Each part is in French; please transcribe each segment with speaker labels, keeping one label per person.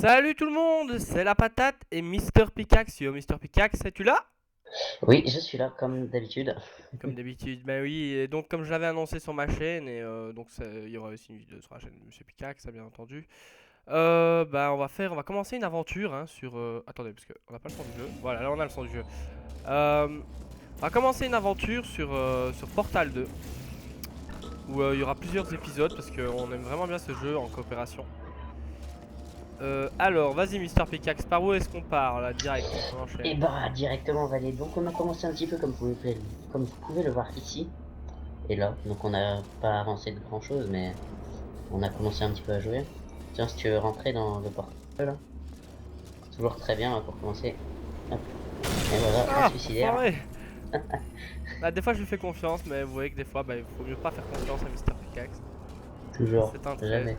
Speaker 1: Salut tout le monde, c'est la patate et Mister Pickaxe. Yo Mister Pickaxe, es-tu là?
Speaker 2: Oui, je suis là, comme d'habitude.
Speaker 1: Comme d'habitude, bah oui, et donc comme je l'avais annoncé sur ma chaîne, il y aura aussi une vidéo sur la chaîne de Monsieur Pickaxe, ça bien entendu. On va commencer une aventure hein, sur... attendez, parce qu'on n'a pas le son du jeu. Voilà, là on a le son du jeu. On va commencer une aventure sur Portal 2, où il y aura plusieurs épisodes, parce qu'on aime vraiment bien ce jeu en coopération. Alors, vas-y Mister Pickaxe, par où est-ce qu'on part là, direct? On
Speaker 2: Et
Speaker 1: enchaîne.
Speaker 2: bah, directement, on va aller. Donc, on a commencé un petit peu comme vous pouvez le voir ici et là. Donc, on n'a pas avancé de grand chose, mais on a commencé un petit peu à jouer. Tiens, si tu veux rentrer dans le portail là, toujours très bien hein, pour commencer. Hop. Et voilà, un
Speaker 1: Ah,
Speaker 2: suicidaire.
Speaker 1: enfoiré! Bah, des fois je lui fais confiance, mais vous voyez que des fois, bah, il faut mieux pas faire confiance à Mister Pickaxe.
Speaker 2: Toujours,
Speaker 1: C'est un trait.
Speaker 2: jamais.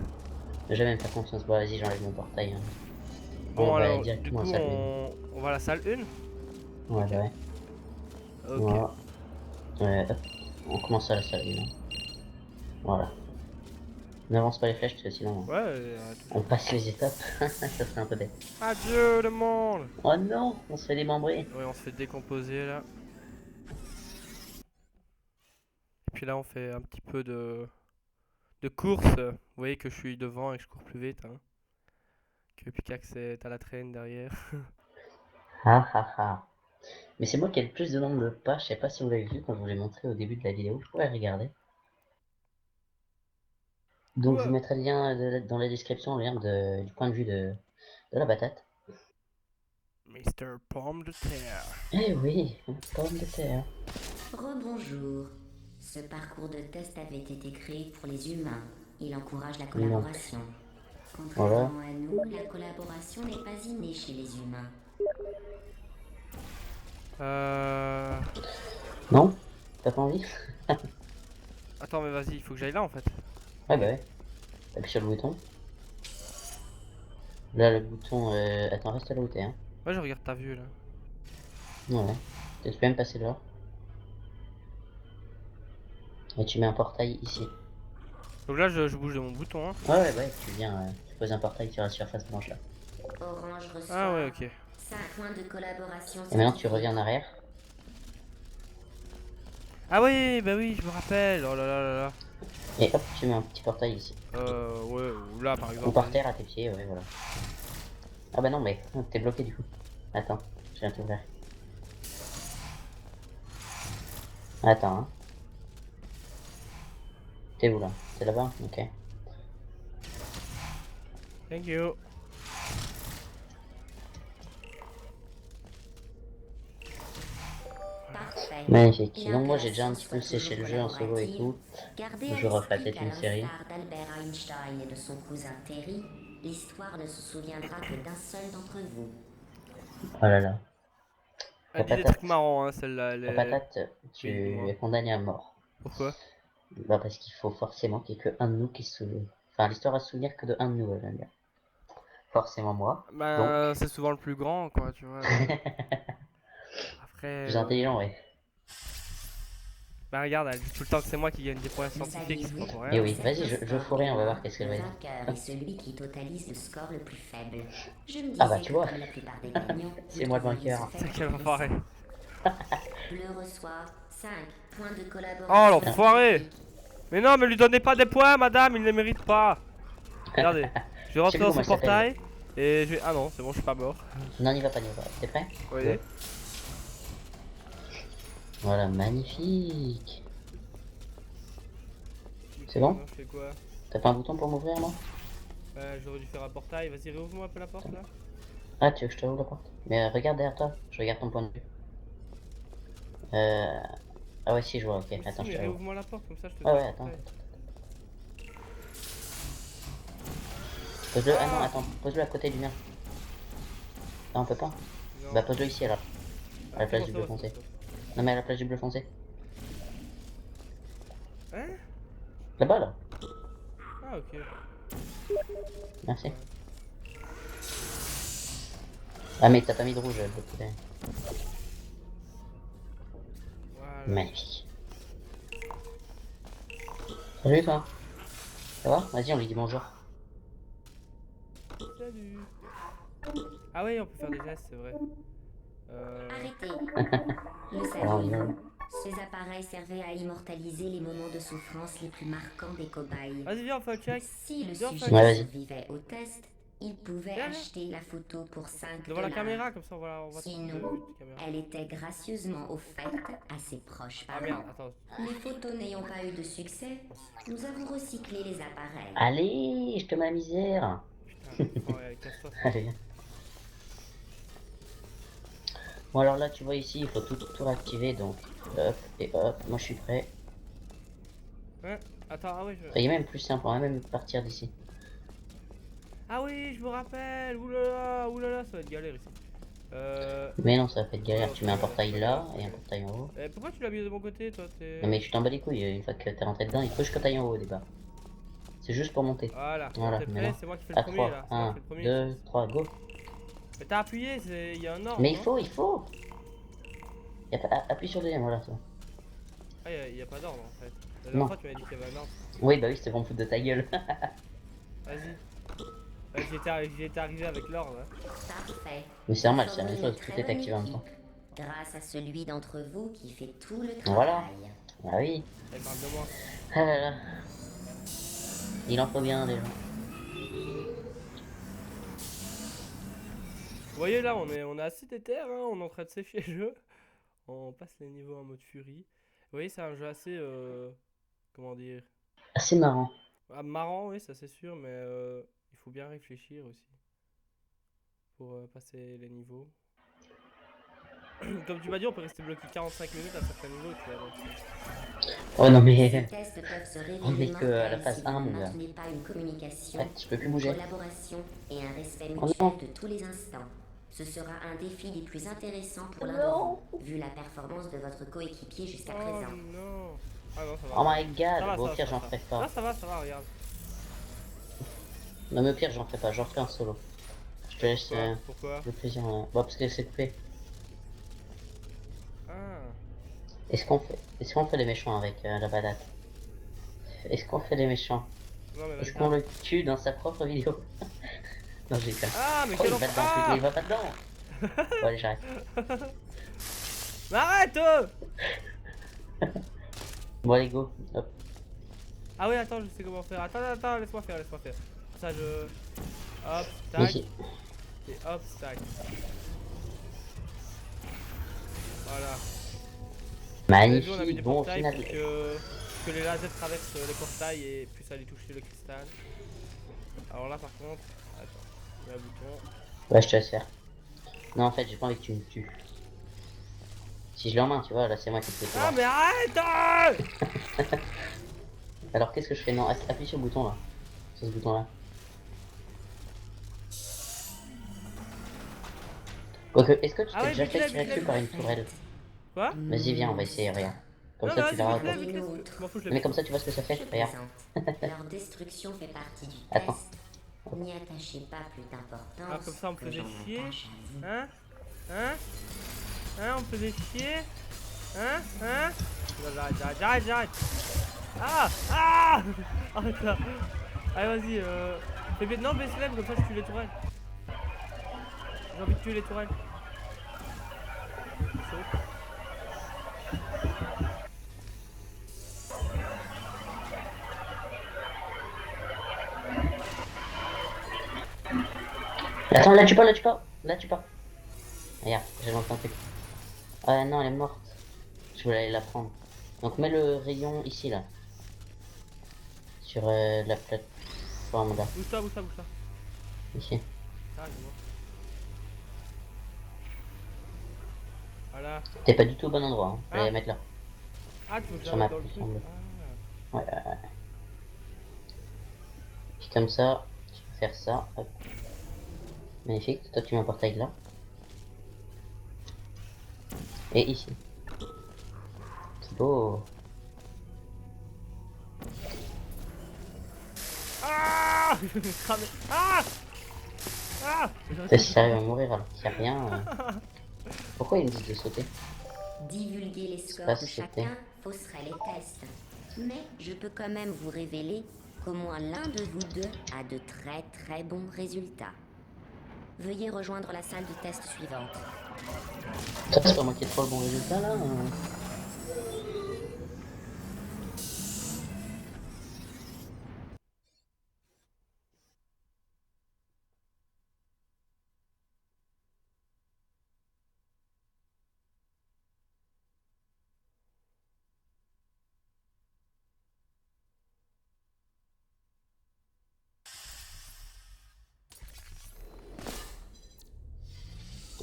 Speaker 2: Jamais me faire confiance. Bon, vas-y, j'enlève mon portail, hein. On
Speaker 1: Bon,
Speaker 2: va aller
Speaker 1: alors, du
Speaker 2: directement à
Speaker 1: coup,
Speaker 2: la salle 1.
Speaker 1: on va à la salle 1.
Speaker 2: Ouais,
Speaker 1: Ok.
Speaker 2: bah ouais.
Speaker 1: Ok.
Speaker 2: Voilà. Hop. On commence à la salle 1. Voilà. N'avance pas les flèches, parce que sinon
Speaker 1: Ouais,
Speaker 2: on
Speaker 1: toujours.
Speaker 2: passe les étapes. Ça serait un peu bête.
Speaker 1: Adieu le monde!
Speaker 2: Oh non, on se fait démembrer.
Speaker 1: Ouais, on se fait décomposer là. Et puis là, on fait un petit peu de course. Vous voyez que je suis devant et que je cours plus vite. Hein. Que Pickaxe est à la traîne derrière.
Speaker 2: Ah ah ah. Mais c'est moi qui ai le plus de nombre de pas. Je sais pas si vous l'avez vu quand je vous l'ai montré au début de la vidéo. Vous pouvez regarder. Donc je vous
Speaker 1: Ouais.
Speaker 2: mettrai le lien dans la description, le lien du point de vue de la batate.
Speaker 1: Mister Pomme de Terre.
Speaker 2: Eh oui, pomme de terre.
Speaker 3: Rebonjour. Ce parcours de test avait été créé pour les humains. Il encourage la
Speaker 2: Donc
Speaker 3: collaboration.
Speaker 2: voilà.
Speaker 3: Contrairement à nous, la collaboration n'est pas innée chez les humains.
Speaker 1: Euh...
Speaker 2: Non? T'as pas envie?
Speaker 1: Attends, mais vas-y, il faut que j'aille là en fait.
Speaker 2: Ouais
Speaker 1: Ok.
Speaker 2: bah ouais. Appuie sur le bouton. Là le bouton. Attends, reste là où t'es, hein.
Speaker 1: Ouais, je regarde ta vue là.
Speaker 2: Ouais. Tu peux même passer dehors. Et tu mets un portail ici.
Speaker 1: Donc là, je bouge de mon bouton. Hein.
Speaker 2: Ouais ouais ouais. Tu viens. Tu poses un portail sur la surface blanche là.
Speaker 3: Orange
Speaker 1: Ah ouais,
Speaker 3: reçoit
Speaker 1: ok.
Speaker 3: 5 points de collaboration
Speaker 2: Et maintenant tu
Speaker 3: scientifique.
Speaker 2: reviens en arrière.
Speaker 1: Ah oui, bah oui, je me rappelle. Oh là là là là.
Speaker 2: Et hop, tu mets un petit portail ici.
Speaker 1: Ouais, ou là par
Speaker 2: Ou
Speaker 1: exemple,
Speaker 2: par
Speaker 1: vas-y.
Speaker 2: terre à tes pieds, ouais, voilà. Ah bah non, mais t'es bloqué du coup. Attends, je viens t'ouvrir. Attends, hein. T'es où là? T'es là-bas? Ok.
Speaker 1: Thank you. Voilà.
Speaker 3: Parfait.
Speaker 2: Magnifique.
Speaker 3: Bien
Speaker 2: Donc
Speaker 3: que
Speaker 2: moi
Speaker 3: la
Speaker 2: j'ai déjà un
Speaker 3: science
Speaker 2: petit peu
Speaker 3: soit
Speaker 2: séché
Speaker 3: toujours
Speaker 2: le jeu en solo et
Speaker 3: collaborative,
Speaker 2: tout.
Speaker 3: gardez à
Speaker 2: Je referai
Speaker 3: l'esprit
Speaker 2: peut-être
Speaker 3: qu'à
Speaker 2: une série.
Speaker 3: l'instar d'Albert Einstein et de son cousin Terry, l'histoire ne se souviendra que d'un seul d'entre vous.
Speaker 2: Oh là là.
Speaker 1: Elle
Speaker 2: La
Speaker 1: dit des trucs
Speaker 2: patate.
Speaker 1: marrants, hein, celle-là. Elle
Speaker 2: La
Speaker 1: est...
Speaker 2: patate, tu
Speaker 1: Oui, dis-moi.
Speaker 2: es condamné à mort.
Speaker 1: Pourquoi?
Speaker 2: Bah parce qu'il faut forcément qu'il y ait que un de nous qui se souvienne. Enfin l'histoire va se souvenir que de un de nous, elle va dire. Forcément moi.
Speaker 1: Bah,
Speaker 2: Donc.
Speaker 1: c'est souvent le plus grand, quoi, tu vois. Donc... Après,
Speaker 2: Plus intelligent, ouais.
Speaker 1: bah regarde, elle dit tout le temps que c'est moi qui gagne des points
Speaker 3: Le
Speaker 1: scientifiques, c'est
Speaker 3: saviez-vous?
Speaker 1: pas pour
Speaker 2: Et
Speaker 1: rien.
Speaker 2: oui,
Speaker 3: Dans
Speaker 2: vas-y,
Speaker 3: certains
Speaker 2: je
Speaker 3: sports
Speaker 2: fourrai, on va
Speaker 3: humains,
Speaker 2: voir qu'est-ce qu'elle
Speaker 3: le
Speaker 2: va dire.
Speaker 3: vainqueur est celui qui totalise le score le plus faible. Je me
Speaker 2: Ah bah
Speaker 3: disais
Speaker 2: tu
Speaker 3: que
Speaker 2: vois,
Speaker 3: comme la plupart des gagnants, vous
Speaker 2: c'est moi le
Speaker 3: trouveriez ce
Speaker 2: vainqueur.
Speaker 3: fait
Speaker 1: C'est quel enfoiré.
Speaker 3: intéressant. Bleu reçoit 5 points de
Speaker 1: Oh
Speaker 3: collaboration
Speaker 2: Tiens.
Speaker 1: l'enfoiré!
Speaker 3: scientifique.
Speaker 1: Mais non, mais lui donnez pas des points, madame, il ne les mérite pas. Regardez, je vais
Speaker 2: Je sais
Speaker 1: rentrer
Speaker 2: plus
Speaker 1: dans
Speaker 2: comment
Speaker 1: ce
Speaker 2: elle s'appelle.
Speaker 1: portail et je vais... Ah non, c'est bon, je suis pas mort.
Speaker 2: Non, n'y va pas, n'y va pas. T'es prêt?
Speaker 1: Vous
Speaker 2: Go.
Speaker 1: voyez?
Speaker 2: Voilà, magnifique.
Speaker 1: Du
Speaker 2: C'est
Speaker 1: coup,
Speaker 2: bon?
Speaker 1: maintenant je fais quoi?
Speaker 2: T'as pas un bouton pour m'ouvrir, non?
Speaker 1: Bah, j'aurais dû faire un portail. Vas-y, réouvre-moi un peu la porte là.
Speaker 2: Ah, tu veux que je te ouvre la porte? Mais regarde derrière toi, je regarde ton point de vue. Euh... Ah ouais, si, je vois, ok.
Speaker 1: Mais si,
Speaker 2: Attends, je
Speaker 1: mais
Speaker 2: te la ouvre.
Speaker 1: réouvre-moi la porte, comme ça je te
Speaker 2: Ouais,
Speaker 1: fais un
Speaker 2: ouais, attends,
Speaker 1: portail.
Speaker 2: attends. Pose-le, ah non,
Speaker 1: Ah!
Speaker 2: attends, pose-le à côté du mien. Ah, on peut pas? Bah,
Speaker 1: Non.
Speaker 2: pose-le ici alors, à
Speaker 1: Ah,
Speaker 2: la
Speaker 1: c'est
Speaker 2: place
Speaker 1: bon,
Speaker 2: du
Speaker 1: c'est
Speaker 2: bleu
Speaker 1: bon, c'est bon,
Speaker 2: foncé.
Speaker 1: c'est bon.
Speaker 2: Non, mais à la place du bleu foncé.
Speaker 1: Hein?
Speaker 2: Là-bas, là.
Speaker 1: Ah, ok.
Speaker 2: Merci.
Speaker 1: Ouais.
Speaker 2: Ah, mais t'as pas mis de rouge de l'autre côté.
Speaker 1: Voilà.
Speaker 2: Magnifique. Salut, toi. Ça va? Vas-y, on lui dit bonjour.
Speaker 1: salut. Ah oui, on peut faire des gestes, c'est vrai.
Speaker 3: Arrêtez. Le
Speaker 2: Alors,
Speaker 3: saviez-vous? Ces appareils servaient à immortaliser les moments de souffrance les plus marquants des cobayes.
Speaker 1: Vas-y, viens, on fait un check.
Speaker 3: Si le
Speaker 1: Viens, on fait
Speaker 3: sujet
Speaker 1: un
Speaker 2: Ouais,
Speaker 1: check.
Speaker 2: vas-y.
Speaker 3: survivait au test, il pouvait
Speaker 1: Viens, viens.
Speaker 3: acheter la photo pour 5
Speaker 1: Devant la
Speaker 3: dollars.
Speaker 1: caméra, comme ça, voilà, on va
Speaker 3: Sinon,
Speaker 1: de caméra.
Speaker 3: elle était gracieusement offerte à ses proches
Speaker 1: Ah
Speaker 3: parents.
Speaker 1: merde, attends.
Speaker 3: Les photos n'ayant pas eu de succès, nous avons recyclé les appareils.
Speaker 2: Allez, je te mets la misère.
Speaker 1: Putain, oh, ouais, casse-toi.
Speaker 2: Allez. Bon, alors là, tu vois ici, il faut tout réactiver. Donc, hop et hop. Moi, je suis prêt.
Speaker 1: Hein? Attends, ah oui, je...
Speaker 2: Il est même plus simple, on va même partir d'ici.
Speaker 1: Ah oui, je me rappelle. Oulala, oulala, ça va être galère ici.
Speaker 2: Mais non, ça va pas être galère.
Speaker 1: Oh,
Speaker 2: Tu mets un
Speaker 1: c'est pas
Speaker 2: portail
Speaker 1: grave,
Speaker 2: là
Speaker 1: c'est pas
Speaker 2: et un
Speaker 1: grave.
Speaker 2: portail en haut.
Speaker 1: Pourquoi tu l'as mis de mon côté, toi?
Speaker 2: Non, mais tu t'en bats les couilles. Une fois que t'es rentré dedans, il faut que t'ailles en haut au départ. C'est juste pour monter.
Speaker 1: Voilà,
Speaker 2: Voilà,
Speaker 1: t'es prêt?
Speaker 2: maintenant.
Speaker 1: C'est moi qui fais le
Speaker 2: À
Speaker 1: premier
Speaker 2: 3,
Speaker 1: là. C'est moi qui
Speaker 2: 1,
Speaker 1: fais le premier.
Speaker 2: 2, 3, go.
Speaker 1: Mais t'as appuyé, il y a un ordre.
Speaker 2: Mais
Speaker 1: non?
Speaker 2: il faut. Y a pas... Appuie sur le deuxième, voilà. Ça.
Speaker 1: Ah, y a pas d'ordre en fait. La
Speaker 2: Non.
Speaker 1: dernière fois, tu m'as dit qu'il y avait un ordre.
Speaker 2: Oui, bah oui, c'était pour me foutre de ta gueule.
Speaker 1: Vas-y. Ouais, j'y étais arrivé avec l'ordre. Hein.
Speaker 3: Parfait.
Speaker 2: Mais c'est normal,
Speaker 3: Vous
Speaker 2: c'est la même
Speaker 3: formez
Speaker 2: chose.
Speaker 3: une
Speaker 2: Tout
Speaker 3: très
Speaker 2: est
Speaker 3: bonne
Speaker 2: activé en même temps.
Speaker 3: équipe, grâce à celui d'entre vous qui fait tout le travail.
Speaker 2: Voilà. Ah oui.
Speaker 1: Elle parle de moi.
Speaker 2: Ah là là. Il en faut bien des gens.
Speaker 1: Vous voyez là, on est assez déter, hein, on est en train de sécher le jeu. On passe les niveaux en mode furie. Vous voyez, c'est un jeu assez, comment dire,
Speaker 2: Assez marrant.
Speaker 1: marrant, oui, ça c'est sûr, mais il faut bien réfléchir aussi pour passer les niveaux. Comme tu m'as dit, on peut rester bloqué 45 minutes à certains niveaux, tu vois. Donc,
Speaker 2: Oh non,
Speaker 3: Ces
Speaker 2: mais.
Speaker 3: tests peuvent se
Speaker 2: On est
Speaker 3: révéler
Speaker 2: que à la
Speaker 3: mortels
Speaker 2: phase
Speaker 3: si
Speaker 2: 1,
Speaker 3: vous
Speaker 2: mon
Speaker 3: ne
Speaker 2: gars.
Speaker 3: maintenez pas une communication,
Speaker 2: Ouais, je peux plus
Speaker 3: une
Speaker 2: bouger.
Speaker 3: collaboration et un respect
Speaker 2: Oh
Speaker 3: mutuel
Speaker 2: non.
Speaker 3: de tous les instants. Ce sera un défi des plus intéressants pour l'un de vous, vu la performance de votre coéquipier jusqu'à
Speaker 1: oh
Speaker 3: présent.
Speaker 1: non. Ah non, ça va.
Speaker 2: Oh my
Speaker 1: Ça
Speaker 2: god.
Speaker 1: va,
Speaker 2: Bon,
Speaker 1: ça
Speaker 2: au
Speaker 1: va,
Speaker 2: pire,
Speaker 1: ça
Speaker 2: j'en
Speaker 1: va.
Speaker 2: ferai
Speaker 1: Non,
Speaker 2: pas.
Speaker 1: ça va, regarde.
Speaker 2: Non, mais au pire, j'en ferai pas. J'en ferai un solo. Je te laisse
Speaker 1: Pourquoi?
Speaker 2: le plaisir. Bon, parce que c'est coupé.
Speaker 1: Ah.
Speaker 2: Est-ce qu'on fait les méchants avec la patate? Est-ce qu'on fait les méchants?
Speaker 1: Non, mais
Speaker 2: Est-ce
Speaker 1: vas-y.
Speaker 2: qu'on le tue dans sa propre vidéo? Non, j'ai pas.
Speaker 1: Ah, mais
Speaker 2: Oh,
Speaker 1: quel
Speaker 2: il va
Speaker 1: enfer.
Speaker 2: dedans,
Speaker 1: Ah
Speaker 2: putain, il va pas dedans. Bon, allez, j'arrête.
Speaker 1: Mais arrête
Speaker 2: Bon, allez, go. Hop.
Speaker 1: Ah oui, attends, je sais comment faire. Attends, laisse-moi faire. Ça, je... Hop,
Speaker 2: Mais
Speaker 1: tac,
Speaker 2: si.
Speaker 1: et hop, tac. Voilà. Vous avez vu, on a mis des
Speaker 2: Magnifique. Bon, au
Speaker 1: portails
Speaker 2: final.
Speaker 1: pour que les lasers traversent les portails et puissent aller toucher le cristal. Alors là, par contre... Attends, il y a un bouton.
Speaker 2: Ouais, je te laisse faire. Non, en fait, j'ai pas envie que tu me tues. Si je l'ai en main, tu vois, là, c'est moi qui te fais
Speaker 1: Ah,
Speaker 2: tout.
Speaker 1: mais arrête
Speaker 2: Alors, qu'est-ce que je fais? Non, appuie sur le bouton là. Sur ce bouton là. Quoique, est-ce que tu
Speaker 1: Ah
Speaker 2: t'es
Speaker 1: ouais,
Speaker 2: déjà
Speaker 1: vite,
Speaker 2: fait
Speaker 1: vite,
Speaker 2: tirer
Speaker 1: vite,
Speaker 2: dessus par une tourelle?
Speaker 1: Quoi?
Speaker 2: Vas-y, viens, on va essayer, regarde. Comme
Speaker 1: Non,
Speaker 2: ça,
Speaker 1: mais
Speaker 2: tu
Speaker 1: vas-y,
Speaker 2: verras.
Speaker 1: vite,
Speaker 2: Quoi.
Speaker 1: vite, vite. Je m'en fous, je l'ai
Speaker 2: Mais
Speaker 1: mis.
Speaker 2: comme ça, tu vois ce que ça fait?
Speaker 3: Je
Speaker 2: Regarde.
Speaker 3: plaisante. Leur destruction fait partie du
Speaker 2: Attends.
Speaker 3: test. N'y attachez pas plus d'importance.
Speaker 1: Ah, comme ça, on me
Speaker 3: que
Speaker 1: faisait
Speaker 3: j'en
Speaker 1: chier.
Speaker 3: attache à vous.
Speaker 1: Hein? On me faisait chier? J'arrête. Ah arrête là. Allez, vas-y, fais bien. Non, baisse l'aime, comme ça je tue les tourelles. J'ai envie de tuer les tourelles. Saute.
Speaker 2: Attends, là, tu pas. Regarde, j'ai lancé un truc. Ah non, elle est morte. Je voulais aller la prendre. Donc, mets le rayon ici, là. Sur la plateforme, là.
Speaker 1: Bouge-toi.
Speaker 2: Ici.
Speaker 1: Ah, je vois. Voilà.
Speaker 2: T'es pas du tout au bon endroit. Hein. Je vais
Speaker 1: Ah.
Speaker 2: la mettre là.
Speaker 1: Ah, tu veux que
Speaker 2: Sur
Speaker 1: j'arrive
Speaker 2: ma
Speaker 1: dans le
Speaker 2: puce,
Speaker 1: truc?
Speaker 2: semble.
Speaker 1: Ah.
Speaker 2: Ouais. Puis comme ça, je peux faire ça. Hop. Magnifique. Toi, tu mets un portail là. Et ici. C'est beau.
Speaker 1: Ah je vais me cramer. Ah
Speaker 2: T'es sérieux à mourir alors qu'il n'y a rien. Pourquoi ils me disent de sauter?
Speaker 3: Divulguer les scores
Speaker 2: pas
Speaker 3: de
Speaker 2: si
Speaker 3: chacun fausserait les tests. Mais je peux quand même vous révéler qu'au moins l'un de vous deux a de très très bons résultats. Veuillez rejoindre la salle de test suivante.
Speaker 2: Ça, c'est pas moi qui ai trop le bon résultat là.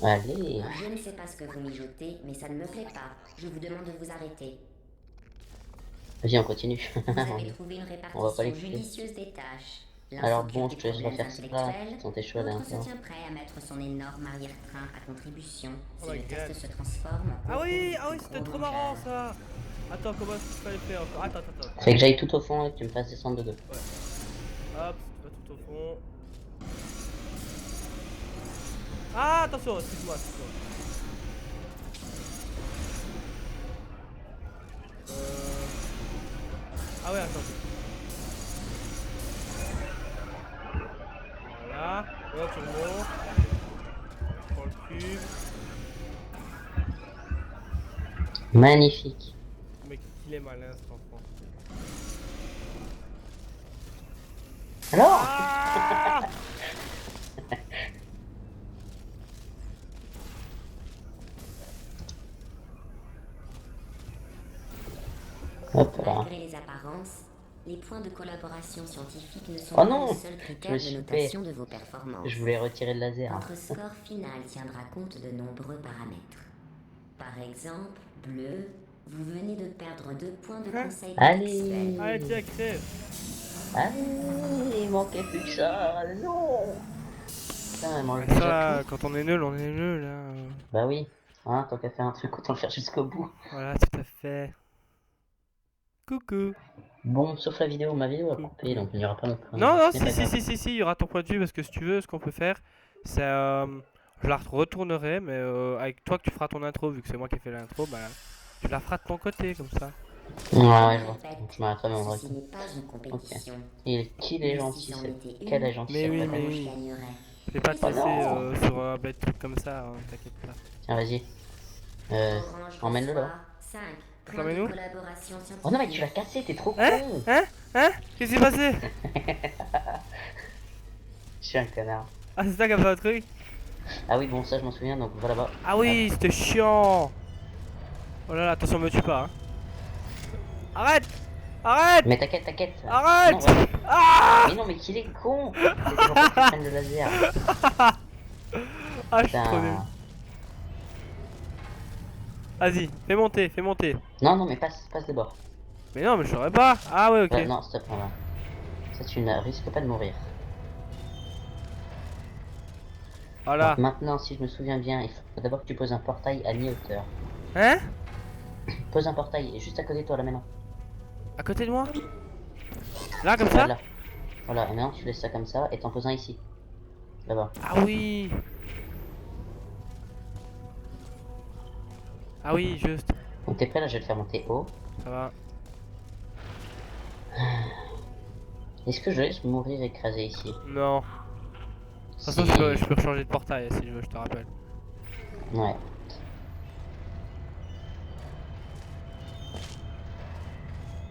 Speaker 2: Allez.
Speaker 3: Je ne sais pas ce que vous mijotez, mais ça ne me plaît pas. Je vous demande de vous arrêter.
Speaker 2: Vas-y, on continue.
Speaker 3: Vous avez trouvé une
Speaker 2: On va pas les
Speaker 3: répartition
Speaker 2: tuer.
Speaker 3: judicieuse des tâches. L'un
Speaker 2: Alors
Speaker 3: s'occupe
Speaker 2: bon,
Speaker 3: des
Speaker 2: je te laisse
Speaker 3: problèmes
Speaker 2: refaire ça.
Speaker 3: intellectuels,
Speaker 2: Sans tes cheveux là.
Speaker 3: l'autre se tient prêt à mettre son énorme arrière-train à contribution
Speaker 1: Oh
Speaker 3: si
Speaker 1: my
Speaker 3: le
Speaker 1: God.
Speaker 3: test se transforme en
Speaker 1: Ah oui,
Speaker 3: cause de
Speaker 1: c'était
Speaker 3: gros
Speaker 1: trop marrant
Speaker 3: rongeurs.
Speaker 1: ça. Attends, comment est-ce qu'il fallait faire encore? Attends.
Speaker 2: Fait que j'aille tout au fond et que tu me fasses descendre de deux.
Speaker 1: Hop, tu vas tout au fond. Ah, attention, excuse-moi. Ah ouais, attends. Voilà. Et là, tu remontes. Tu prends le cube.
Speaker 2: Magnifique.
Speaker 1: Mec, il est malin cet enfant.
Speaker 2: Alors
Speaker 1: Ah
Speaker 2: Hop là.
Speaker 3: Malgré les apparences, les points de collaboration scientifique ne sont
Speaker 2: Oh
Speaker 3: pas
Speaker 2: non,
Speaker 3: le seul
Speaker 2: je
Speaker 3: critère
Speaker 2: me
Speaker 3: de
Speaker 2: suis
Speaker 3: notation de vos performances.
Speaker 2: Je voulais retirer le laser.
Speaker 3: Votre score final tiendra compte de nombreux paramètres. Par exemple, bleu, vous venez de perdre 2 points de conseil
Speaker 2: Allez.
Speaker 3: contextuel.
Speaker 1: Allez, tiens, crève.
Speaker 2: Allez, il manquait plus que ça. Non. Putain, elle mange
Speaker 1: Ça,
Speaker 2: déjà
Speaker 1: là,
Speaker 2: tout.
Speaker 1: quand on est nul, on est nul. Hein.
Speaker 2: Bah oui. Hein, tant qu'à faire un truc, autant le faire jusqu'au bout.
Speaker 1: Voilà, tout à fait. Coucou.
Speaker 2: Bon, sauf la vidéo, ma vidéo a
Speaker 1: Coucou.
Speaker 2: coupé, donc il n'y aura pas non plus.
Speaker 1: Non,
Speaker 2: Ce n'est pas grave.
Speaker 1: si, il y aura ton point de vue parce que si tu veux, ce qu'on peut faire, c'est. Je la retournerai, mais avec toi que tu feras ton intro, vu que c'est moi qui ai fait l'intro, bah tu la feras de ton côté, comme ça.
Speaker 2: Ouais,
Speaker 3: Je
Speaker 2: je vois.
Speaker 3: répète,
Speaker 2: Donc je m'arrêterai même
Speaker 3: ceci
Speaker 2: en
Speaker 3: n'est pas une compétition.
Speaker 2: Qui est
Speaker 3: Mais
Speaker 2: gentil,
Speaker 3: si c'en
Speaker 2: c'est
Speaker 3: était
Speaker 2: quel est
Speaker 3: une,
Speaker 2: gentil,
Speaker 1: Mais
Speaker 2: c'est
Speaker 1: oui,
Speaker 2: pas
Speaker 1: mais
Speaker 2: grave.
Speaker 3: je
Speaker 1: oui.
Speaker 3: gagnerais.
Speaker 1: Je vais pas te
Speaker 3: Oh
Speaker 1: laisser
Speaker 2: non.
Speaker 1: sur un bête truc comme ça, hein, t'inquiète pas.
Speaker 2: Tiens, vas-y.
Speaker 3: Orange
Speaker 2: Emmène-le là.
Speaker 3: reçoit 5
Speaker 1: Je
Speaker 3: points de
Speaker 1: l'emmène où?
Speaker 3: collaboration scientifique.
Speaker 2: Oh non, mais tu l'as cassé, t'es trop
Speaker 1: Hein
Speaker 2: con.
Speaker 1: Hein Qu'est-ce qui s'est passé?
Speaker 2: Je suis un connard.
Speaker 1: Ah, c'est ça qui a fait un truc?
Speaker 2: Ah oui, bon, ça je m'en souviens, donc va là-bas.
Speaker 1: Ah oui, c'était chiant. Oh là là, attention, me tue pas. Hein. Arrête
Speaker 2: Mais t'inquiète, t'inquiète.
Speaker 1: Arrête
Speaker 2: Non, vas-y.
Speaker 1: Ah
Speaker 2: Mais non, mais qu'il est con. C'est toujours pas qu'il prenne le laser.
Speaker 1: Ah, je suis trop nul.
Speaker 2: Putain.
Speaker 1: Vas-y, fais monter.
Speaker 2: Non, mais passe de bord.
Speaker 1: Mais non, mais je saurais pas. Ah ouais, ok.
Speaker 2: Non, stop, voilà. Ça, tu ne risques pas de mourir.
Speaker 1: Voilà.
Speaker 2: Donc maintenant, si je me souviens bien, il faut d'abord que tu poses un portail à mi-hauteur.
Speaker 1: Hein?
Speaker 2: Pose un portail et juste à côté de toi là maintenant.
Speaker 1: À côté de moi? Là, comme ça?
Speaker 2: Voilà. Voilà, et maintenant tu laisses ça comme ça et t'en poses un ici. Là-bas.
Speaker 1: Ah oui. Ah oui, juste.
Speaker 2: Donc t'es prêt là, je vais te faire monter haut.
Speaker 1: Ça va.
Speaker 2: Est-ce que je laisse mourir écrasé ici?
Speaker 1: Non. De toute façon,
Speaker 2: Si.
Speaker 1: je peux changer de portail si je veux, je te rappelle.
Speaker 2: Ouais.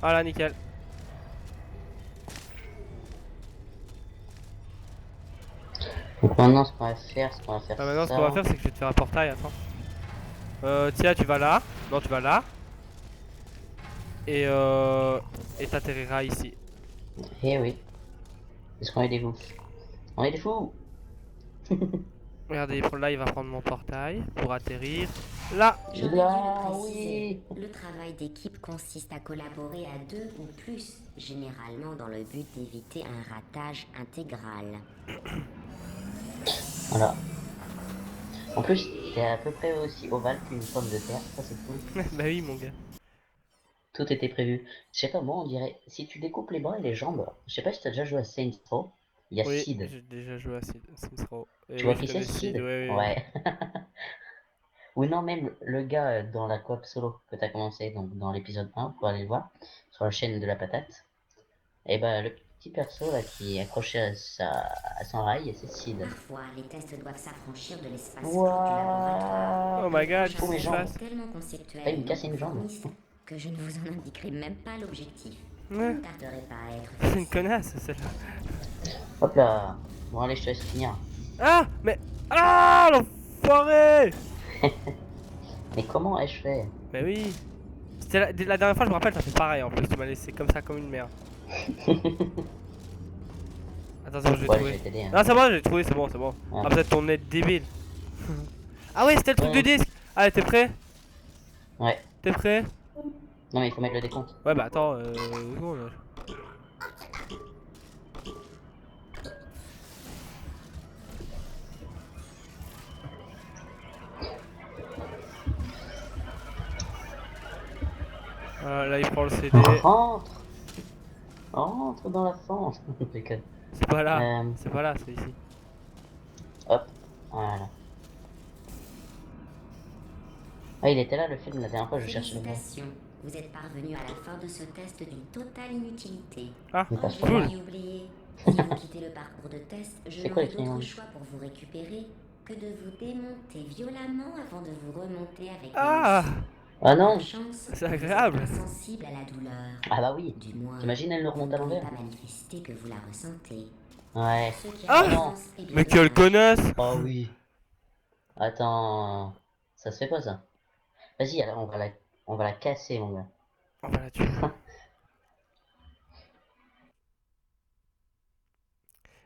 Speaker 1: Voilà, nickel.
Speaker 2: Donc maintenant ce qu'on va faire,
Speaker 1: Ah, maintenant, ce
Speaker 2: ça.
Speaker 1: qu'on va faire, c'est que je vais te faire un portail. Attends. Tiens, tu vas là. Non, tu vas là. Et t'atterriras ici.
Speaker 2: Eh oui. Est-ce qu'on est des fous? On est des fous.
Speaker 1: Regardez, là, il va prendre mon portail pour atterrir. Là.
Speaker 3: J'aurais dû
Speaker 2: Là,
Speaker 3: le préciser.
Speaker 2: oui.
Speaker 3: Le travail d'équipe consiste à collaborer à 2 ou plus, généralement dans le but d'éviter un ratage intégral.
Speaker 2: Voilà. En plus, c'est à peu près aussi ovale qu'une pomme de terre. Ça c'est cool.
Speaker 1: Bah oui, mon gars.
Speaker 2: Tout était prévu. Je sais pas, moi on dirait, si tu découpes les bras et les jambes, je sais pas si t'as déjà joué à Saints Row, il y a
Speaker 1: Oui,
Speaker 2: Sid.
Speaker 1: j'ai déjà joué à Saints Row. Et
Speaker 2: Tu
Speaker 1: oui,
Speaker 2: vois
Speaker 1: je
Speaker 2: qui c'est
Speaker 1: connais
Speaker 2: Sid?
Speaker 1: Sid, oui.
Speaker 2: Ouais. Ou non, même le gars dans la coop solo que t'as commencé donc dans l'épisode 1, pour aller le voir, sur la chaîne de la patate. Et bah petit perso là qui est accroché à son rail et c'est Sid.
Speaker 3: Parfois, les tests doivent s'affranchir de l'espace clos du
Speaker 2: Ouah.
Speaker 3: laboratoire.
Speaker 1: Oh my god,
Speaker 2: Oh,
Speaker 1: qu'est-ce
Speaker 2: mes
Speaker 1: qui se
Speaker 2: jambes.
Speaker 1: passe?
Speaker 3: Tellement
Speaker 2: Ah,
Speaker 3: conceptuel
Speaker 2: il
Speaker 3: et
Speaker 2: me
Speaker 3: non
Speaker 2: casse une jambe.
Speaker 3: conformiste que je ne vous en indiquerai même pas l'objectif. Vous
Speaker 1: Ouais.
Speaker 3: ne tarderez pas à être
Speaker 1: C'est une
Speaker 3: fixé.
Speaker 1: connasse celle-là.
Speaker 2: Hop là. Bon allez, je te laisse finir.
Speaker 1: Ah mais ah l'enfoiré.
Speaker 2: Mais comment ai-je fait?
Speaker 1: Mais oui. C'était la dernière fois je me rappelle t'as fait pareil en plus, tu m'as laissé comme ça comme une merde. Attends c'est bon je l'ai
Speaker 2: Ouais, je
Speaker 1: trouvé.
Speaker 2: vais t'aider. Hein.
Speaker 1: Ah c'est bon j'ai trouvé c'est bon c'est bon.
Speaker 2: Ah.
Speaker 1: Ah peut-être ton net débile. Ah ouais c'était le truc
Speaker 2: Ouais.
Speaker 1: de disque. Allez t'es prêt?
Speaker 2: Ouais.
Speaker 1: T'es prêt?
Speaker 2: Non mais il faut mettre le décompte.
Speaker 1: Ouais bah attends seconde. Là il prend le CD.
Speaker 2: Rentre. Rentre dans la fente. Je déconne.
Speaker 1: C'est pas là.
Speaker 2: Euh,
Speaker 1: C'est pas là c'est ici.
Speaker 2: Hop. Voilà. Ah, il était là le film la dernière fois, je cherchais le mot.
Speaker 3: Félicitations, vous êtes parvenu à la fin de ce test d'une totale inutilité.
Speaker 1: Ah
Speaker 2: Mais pas
Speaker 3: J'ai
Speaker 2: sur moi.
Speaker 3: failli oublier. Si vous quittez le parcours de test, je
Speaker 2: C'est quoi
Speaker 3: n'aurai
Speaker 2: les
Speaker 3: d'autre
Speaker 2: clients
Speaker 3: choix pour vous récupérer que de vous démonter violemment avant de vous remonter avec
Speaker 1: Ah
Speaker 2: Ah
Speaker 3: Par
Speaker 2: non.
Speaker 3: chance,
Speaker 1: c'est agréable.
Speaker 3: vous êtes insensible à la douleur.
Speaker 2: Ah bah oui.
Speaker 3: Du moins,
Speaker 2: T'imagines elle nous
Speaker 3: on
Speaker 2: remonte
Speaker 3: ne
Speaker 2: à
Speaker 3: peut
Speaker 2: l'envers.
Speaker 3: pas manifester que vous la ressentez.
Speaker 2: Ouais.
Speaker 3: Ce qui
Speaker 1: Ah
Speaker 3: a
Speaker 2: non.
Speaker 3: sens est bien
Speaker 1: Mais quelle
Speaker 3: dommage.
Speaker 1: connasse.
Speaker 2: Oh oui. Attends. Ça se fait pas ça. Vas-y, alors on va la casser mon gars.
Speaker 1: On va la tuer.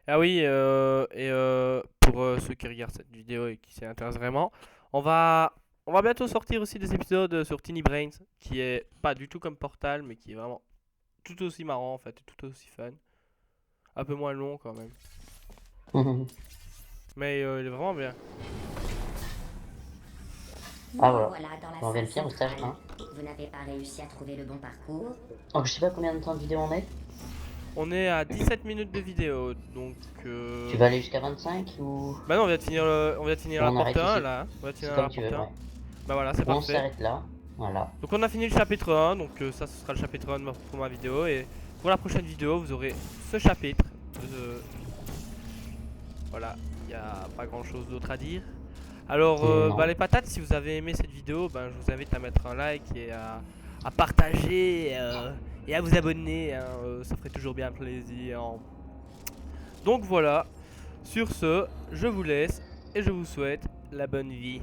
Speaker 1: Ah oui, pour ceux qui regardent cette vidéo et qui s'y intéressent vraiment, on va bientôt sortir aussi des épisodes sur Tiny Brains, qui est pas du tout comme Portal, mais qui est vraiment tout aussi marrant en fait, et tout aussi fun. Un peu moins long quand même. Mais il est vraiment bien.
Speaker 2: Ah voilà.
Speaker 3: Dans la
Speaker 2: On vient de
Speaker 3: salle
Speaker 2: finir au stage
Speaker 3: centrale.
Speaker 2: 1.
Speaker 3: Vous n'avez pas réussi à trouver le bon parcours.
Speaker 2: Donc je sais pas combien de temps de vidéo on est.
Speaker 1: On est à 17 minutes de vidéo, donc...
Speaker 2: Tu vas aller jusqu'à 25 ou...
Speaker 1: Bah non, on vient de finir
Speaker 2: On
Speaker 1: la
Speaker 2: arrête
Speaker 1: porte 1
Speaker 2: ici.
Speaker 1: là. On vient de
Speaker 2: C'est
Speaker 1: finir
Speaker 2: comme
Speaker 1: la
Speaker 2: tu veux,
Speaker 1: porte 1.
Speaker 2: ouais.
Speaker 1: Bah voilà, c'est
Speaker 2: On
Speaker 1: parfait.
Speaker 2: s'arrête là. Voilà.
Speaker 1: Donc on a fini le chapitre 1, donc ça ce sera le chapitre 1 pour ma vidéo. Et pour la prochaine vidéo, vous aurez ce chapitre. Voilà, il n'y a pas grand chose d'autre à dire. Alors,
Speaker 2: Non.
Speaker 1: bah, les patates, si vous avez aimé cette vidéo, ben, je vous invite à mettre un like et à partager et à vous abonner. Hein, ça ferait toujours bien plaisir. Donc voilà, sur ce, je vous laisse et je vous souhaite la bonne vie.